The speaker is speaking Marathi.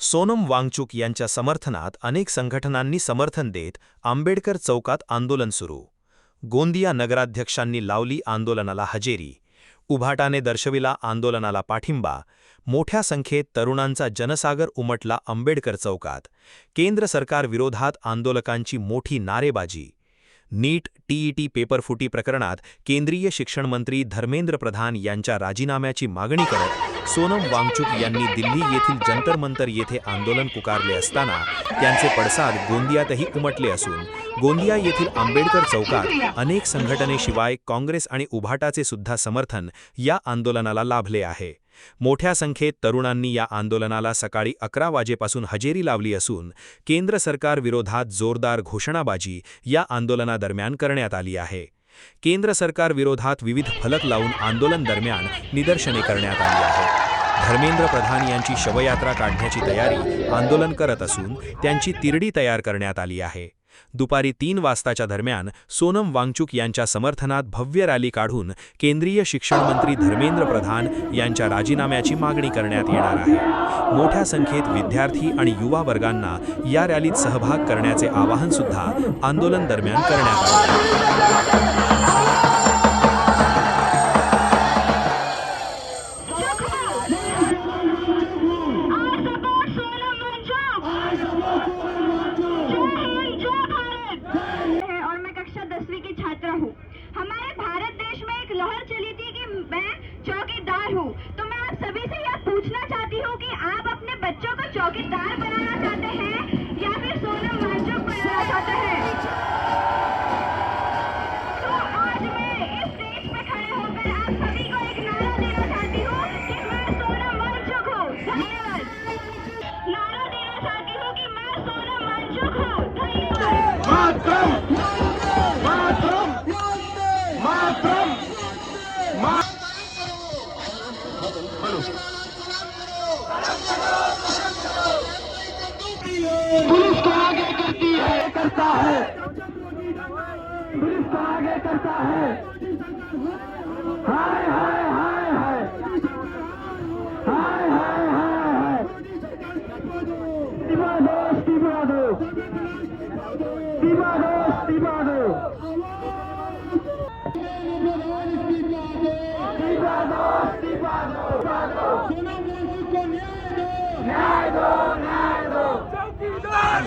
सोनम वांगचुक यांच्या समर्थनात अनेक संघटनांनी समर्थन देत आंबेडकर चौकात आंदोलन सुरू. गोंदिया नगराध्यक्षांनी लावली आंदोलनाला हजेरी. उभाटाने दर्शविला आंदोलनाला पाठिंबा. मोठ्या संख्येत तरुणांचा जनसागर उमटला आंबेडकर चौकात. केंद्र सरकार विरोधात आंदोलकांची मोठी नारेबाजी. नीट टीईटी पेपरफुटी प्रकरणात केंद्रीय शिक्षण मंत्री धर्मेंद्र प्रधान यांच्या राजीनाम्याची मागणी करत सोनम वांगचुक यांनी दिल्ली येथील जंतर मंतर येथे आंदोलन पुकारले असताना त्यांचे पडसाद गोंदियातही उमटले असून गोंदिया येथील आंबेडकर चौकात अनेक संघटनेशिवाय काँग्रेस आणि उभाटाचे सुद्धा समर्थन या आंदोलनाला लाभले आहे. मोठ्या संख्येत तरुणांनी या आंदोलनाला सकाळी 11 वाजेपासून हजेरी लावली असून केंद्र सरकार विरोधात जोरदार घोषणाबाजी या आंदोलनादरम्यान करण्यात आली आहे. केंद्र सरकार विरोधात विविध फलक लावून आंदोलन दरम्यान निदर्शने करण्यात आली आहेत. धर्मेंद्र प्रधान यांची शवयात्रा काढण्याची तयारी आंदोलन करत असून त्यांची तिरडी तयार करण्यात आली आहे. दुपारी 3 वाजताच्या दरम्यान सोनम वांगचुक यांच्या समर्थनात भव्य रॅली काढून केंद्रीय शिक्षण मंत्री धर्मेंद्र प्रधान यांच्या राजीनाम्याची मागणी करण्यात येणार आहे. मोठ्या संख्येत विद्यार्थी आणि युवा वर्गांना या रॅलीत सहभाग करण्याचे आवाहन सुद्धा आंदोलन दरम्यान करण्यात आले. हमारे भारत देश में एक लहर चली थी कि मैं चौकीदार हूँ. तो मैं आप सभी से यह पूछना चाहती हूँ कि आप अपने बच्चों को चौकीदार बनाना चाहते हैं या फिर सोनम वांगचुक बनाना चाहते हैं? तो आज मैं इस स्टेज पे खड़े होकर आप सभी को एक नारा देना चाहती हूँ कि मैं सोनम वांगचुक हूँ. धन्यवाद. नारा देना चाहती हूँ कि मैं सोनम वांगचुक हूँ. धन्यवाद. पुलिस को आगे करती है, करता है, पुलिस को आगे करता है. हाय हाय हाय हाय हाय हाय हाय हाय. इस्तीफा दो, इस्तीफा दो, इस्तीफा दो, इस्तीफा दो, इस्तीफा दो, इस्तीफा दो. सोनम वांगचुक को न्याय दो, न्याय दो, न्याय दो. चौकीदार